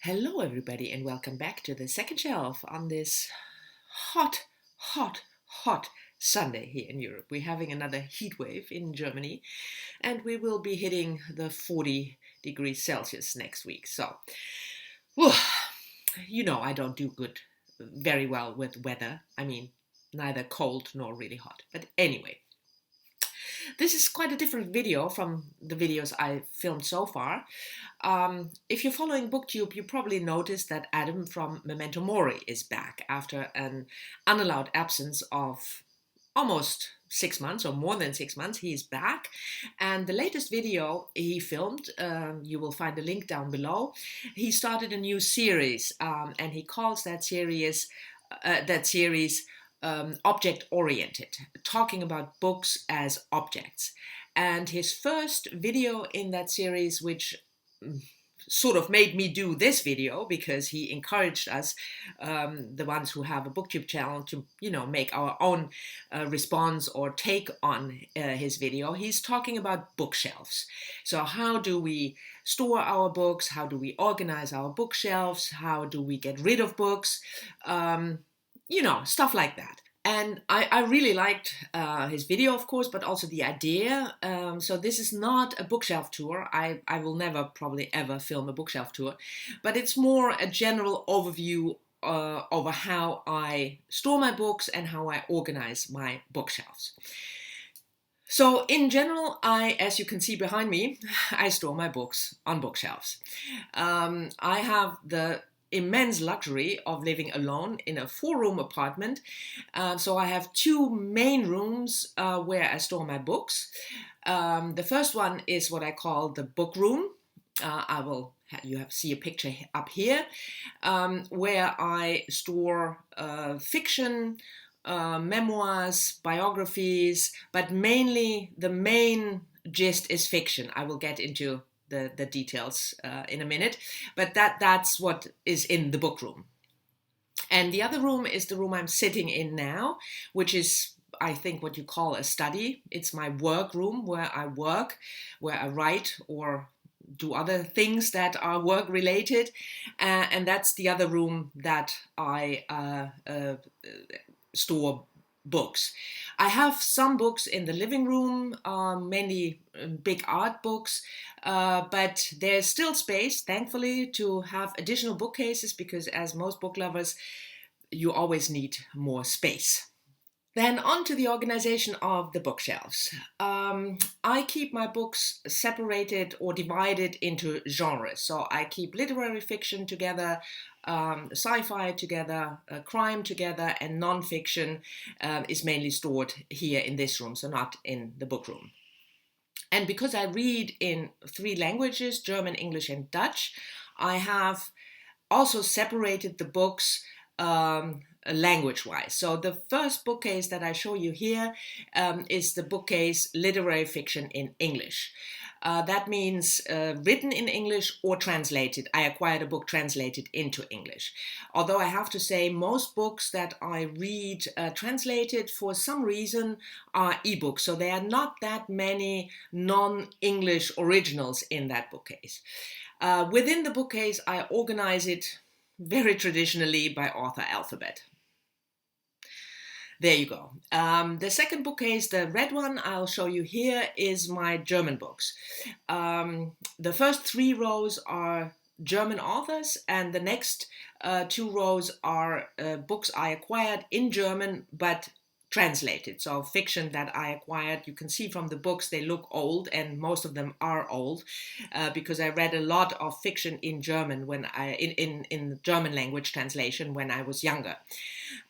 Hello, everybody, and welcome back to the second shelf on this hot, hot, hot Sunday here in Europe. We're having another heat wave in Germany, and we will be hitting the 40 degrees Celsius next week. So, whew, I don't do very well with weather. I mean, neither cold nor really hot. But anyway, this is quite a different video from the videos I filmed so far. If you're following BookTube, you probably noticed that Adam from Memento Mori is back after an unallowed absence of almost 6 months or more than 6 months. He is back, and the latest video he filmed, you will find a link down below. He started a new series, and he calls that series object-oriented, talking about books as objects. And his first video in that series, which sort of made me do this video because he encouraged us, the ones who have a BookTube channel, to make our own response or take on his video. He's talking about bookshelves. So how do we store our books? How do we organize our bookshelves? How do we get rid of books? Stuff like that. And I really liked his video, of course, but also the idea. So this is not a bookshelf tour. I will never, probably ever film a bookshelf tour. But it's more a general overview over how I store my books and how I organize my bookshelves. So in general, as you can see behind me, I store my books on bookshelves. I have the immense luxury of living alone in a 4-room apartment. So I have 2 main rooms where I store my books. The first one is what I call the book room. You see a picture up here, where I store fiction, memoirs, biographies, but mainly the main gist is fiction. I will get into the details in a minute, but that's what is in the book room. And the other room is the room I'm sitting in now, which is, I think, what you call a study. It's my work room where I work, where I write or do other things that are work related, and that's the other room that I store books. I have some books in the living room, mainly big art books, but there's still space, thankfully, to have additional bookcases because, as most book lovers, you always need more space. Then on to the organization of the bookshelves. I keep my books separated or divided into genres. So I keep literary fiction together, sci-fi together, crime together, and nonfiction is mainly stored here in this room, so not in the book room. And because I read in 3 languages, German, English, and Dutch, I have also separated the books language-wise. So the first bookcase that I show you here is the bookcase Literary Fiction in English. That means written in English or translated. I acquired a book translated into English. Although I have to say most books that I read translated for some reason are ebooks. So there are not that many non-English originals in that bookcase. Within the bookcase, I organize it very traditionally by author alphabet. There you go. The second bookcase, the red one I'll show you here, is my German books. The first 3 rows are German authors, and the next 2 rows are books I acquired in German but translated. So fiction that I acquired. You can see from the books they look old, and most of them are old because I read a lot of fiction in German in German language translation when I was younger.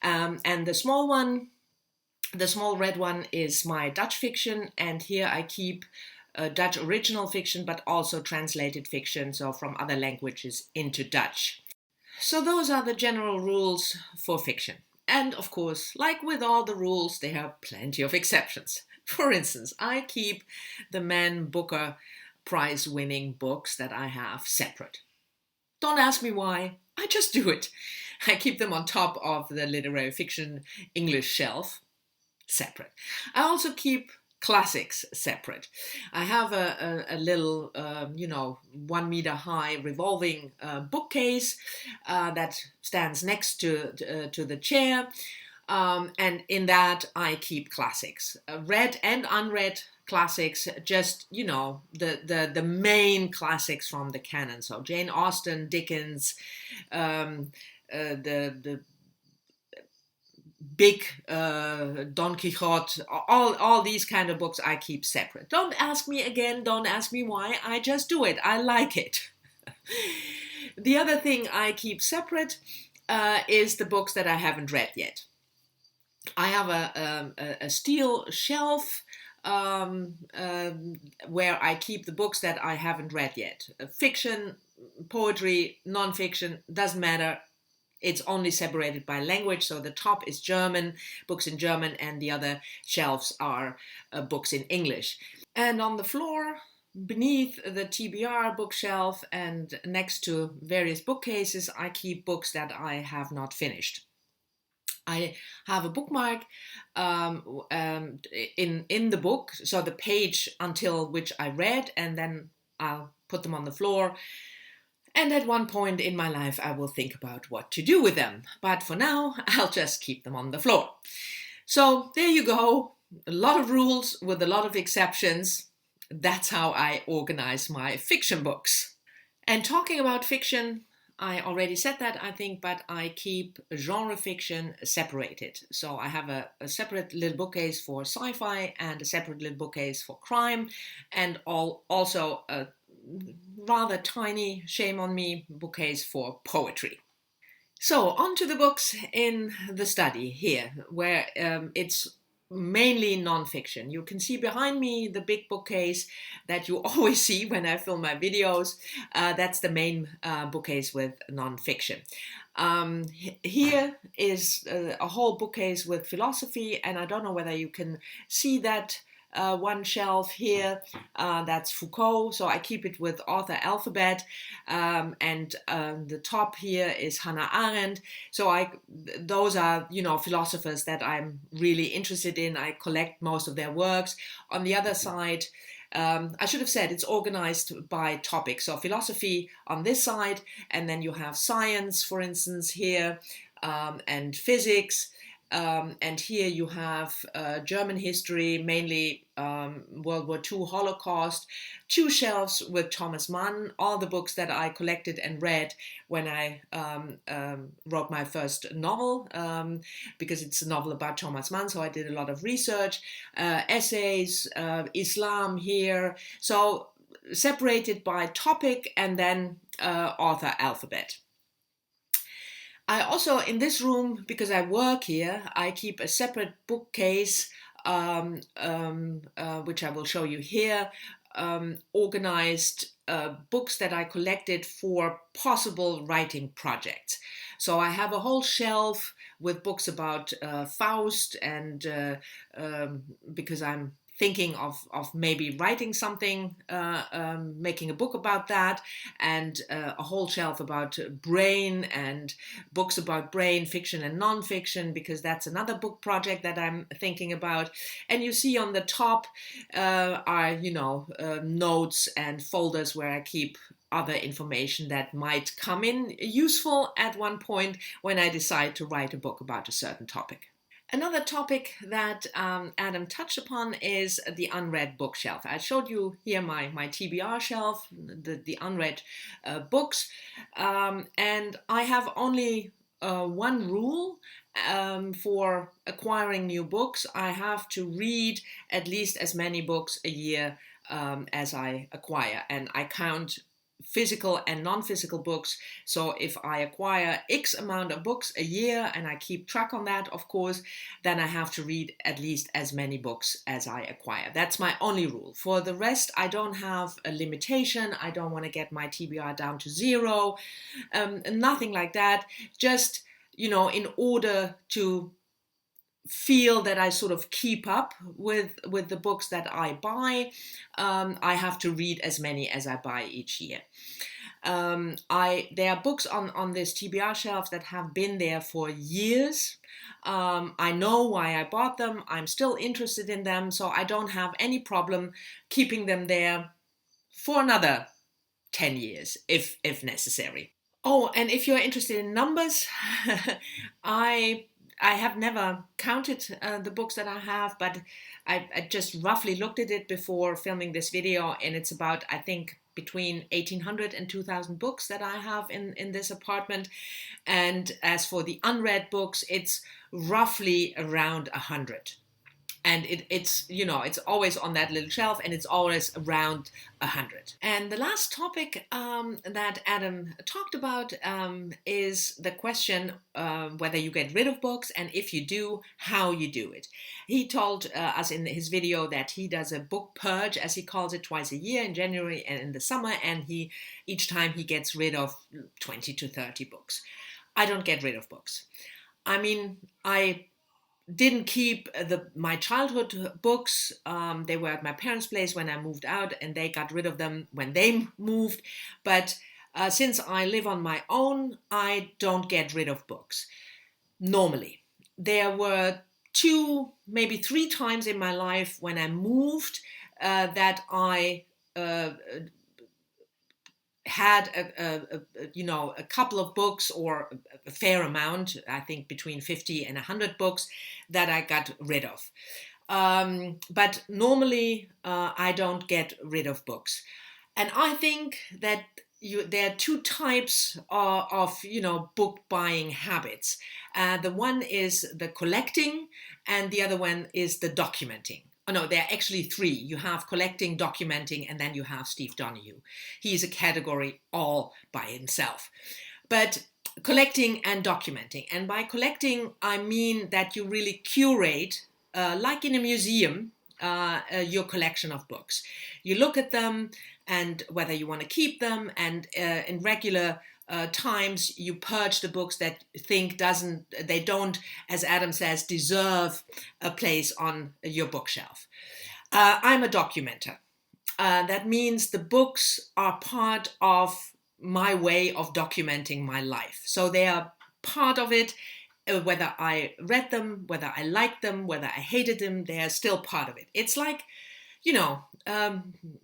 And the small red one is my Dutch fiction, and here I keep Dutch original fiction but also translated fiction, so from other languages into Dutch. So those are the general rules for fiction. And of course, like with all the rules, there are plenty of exceptions. For instance, I keep the Man Booker prize-winning books that I have separate. Don't ask me why, I just do it. I keep them on top of the literary fiction English shelf, separate. I also keep classics separate. I have a little, 1 meter high revolving bookcase that stands next to the chair. And in that I keep classics, read and unread classics, just, the main classics from the canon. So Jane Austen, Dickens, the big Don Quixote, all these kind of books I keep separate. Don't ask me again, don't ask me why, I just do it, I like it. The other thing I keep separate is the books that I haven't read yet. I have a steel shelf where I keep the books that I haven't read yet. Fiction, poetry, nonfiction, doesn't matter. It's only separated by language. So the top is German, books in German, and the other shelves are books in English. And on the floor, beneath the TBR bookshelf and next to various bookcases, I keep books that I have not finished. I have a bookmark in the book, so the page until which I read, and then I'll put them on the floor. And at one point in my life, I will think about what to do with them. But for now, I'll just keep them on the floor. So there you go. A lot of rules with a lot of exceptions. That's how I organize my fiction books. And talking about fiction, I already said that, I think, but I keep genre fiction separated. So I have a separate little bookcase for sci-fi and a separate little bookcase for crime, and also a rather tiny, shame on me, bookcase for poetry. So on to the books in the study here, where it's mainly nonfiction. You can see behind me the big bookcase that you always see when I film my videos. That's the main bookcase with nonfiction. Here is a whole bookcase with philosophy, and I don't know whether you can see that. One shelf here, that's Foucault, so I keep it with author alphabet, and the top here is Hannah Arendt. So those are, philosophers that I'm really interested in. I collect most of their works. On the other side, I should have said it's organized by topic. So philosophy on this side, and then you have science, for instance, here, and physics. And here you have German history, mainly World War II, Holocaust, 2 shelves with Thomas Mann, all the books that I collected and read when I wrote my first novel, because it's a novel about Thomas Mann, so I did a lot of research, essays, Islam here, so separated by topic and then author alphabet. I also, in this room, because I work here, I keep a separate bookcase, which I will show you here, organized books that I collected for possible writing projects. So I have a whole shelf with books about Faust, and because I'm thinking of maybe writing something, making a book about that, and a whole shelf about brain and books about brain, fiction and nonfiction, because that's another book project that I'm thinking about. And you see on the top are, notes and folders where I keep other information that might come in useful at one point when I decide to write a book about a certain topic. Another topic that Adam touched upon is the unread bookshelf. I showed you here my TBR shelf, the unread books, and I have only one rule for acquiring new books. I have to read at least as many books a year as I acquire, and I count physical and non-physical books. So if I acquire X amount of books a year, and I keep track on that, of course, then I have to read at least as many books as I acquire. That's my only rule. For the rest, I don't have a limitation. I don't want to get my TBR down to 0. Nothing like that. Just, in order to feel that I sort of keep up with the books that I buy, I have to read as many as I buy each year. There are books on this TBR shelf that have been there for years. I know why I bought them. I'm still interested in them, so I don't have any problem keeping them there for another 10 years if necessary. Oh, and if you're interested in numbers, I I have never counted the books that I have, but I just roughly looked at it before filming this video, and it's about, I think, between 1,800 and 2,000 books that I have in this apartment. And as for the unread books, it's roughly around 100. And it's always on that little shelf, and it's always around 100. And the last topic that Adam talked about is the question whether you get rid of books, and if you do, how you do it. He told us in his video that he does a book purge, as he calls it, twice a year, in January and in the summer, and each time he gets rid of 20 to 30 books. I don't get rid of books. I mean, I didn't keep my childhood books. They were at my parents' place when I moved out, and they got rid of them when they moved. But since I live on my own, I don't get rid of books. Normally, there were 2, maybe 3 times in my life when I moved that I had a couple of books, or a fair amount, I think between 50 and 100 books, that I got rid of. But normally I don't get rid of books. And I think that there are 2 types of book buying habits. The one is the collecting, and the other one is the documenting. Oh no, there are actually 3. You have collecting, documenting, and then you have Steve Donahue. He's a category all by himself. But collecting and documenting. And by collecting, I mean that you really curate, like in a museum, your collection of books. You look at them and whether you want to keep them, and in regular times you purge the books that they don't, as Adam says, deserve a place on your bookshelf. I'm a documenter. That means the books are part of my way of documenting my life. So they are part of it. Whether I read them, whether I liked them, whether I hated them, they are still part of it. It's like,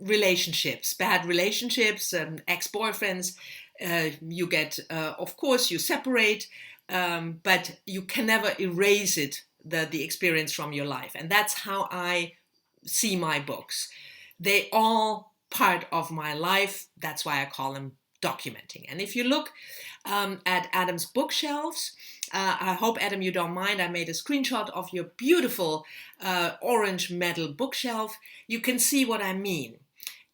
relationships, bad relationships, ex-boyfriends. You get, of course, you separate, but you can never erase the experience from your life. And that's how I see my books. They all part of my life. That's why I call them documenting. And if you look at Adam's bookshelves, I hope, Adam, you don't mind, I made a screenshot of your beautiful orange metal bookshelf. You can see what I mean.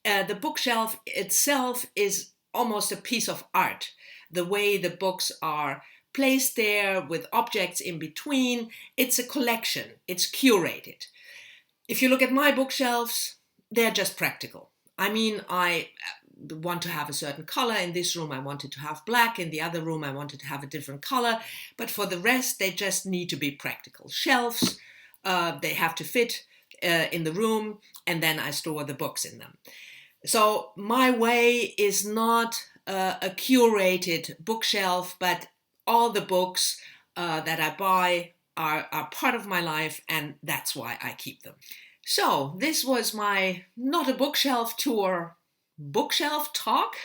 The bookshelf itself is almost a piece of art. The way the books are placed there with objects in between, it's a collection, it's curated. If you look at my bookshelves, they're just practical. I mean, I want to have a certain color. In this room, I wanted to have black. In the other room, I wanted to have a different color. But for the rest, they just need to be practical. Shelves, they have to fit in the room, and then I store the books in them. So my way is not a curated bookshelf, but all the books that I buy are part of my life, and that's why I keep them. So this was my not a bookshelf tour, bookshelf talk.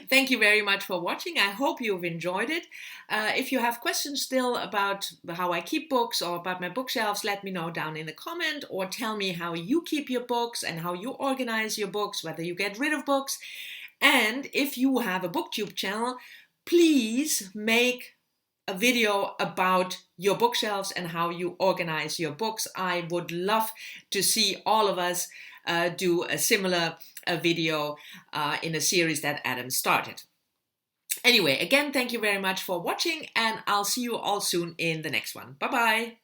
Thank you very much for watching. I hope you've enjoyed it. If you have questions still about how I keep books or about my bookshelves, let me know down in the comment, or tell me how you keep your books and how you organize your books, whether you get rid of books. And if you have a BookTube channel, please make a video about your bookshelves and how you organize your books. I would love to see all of us do a similar video in a series that Adam started. Anyway, again, thank you very much for watching, and I'll see you all soon in the next one. Bye-bye.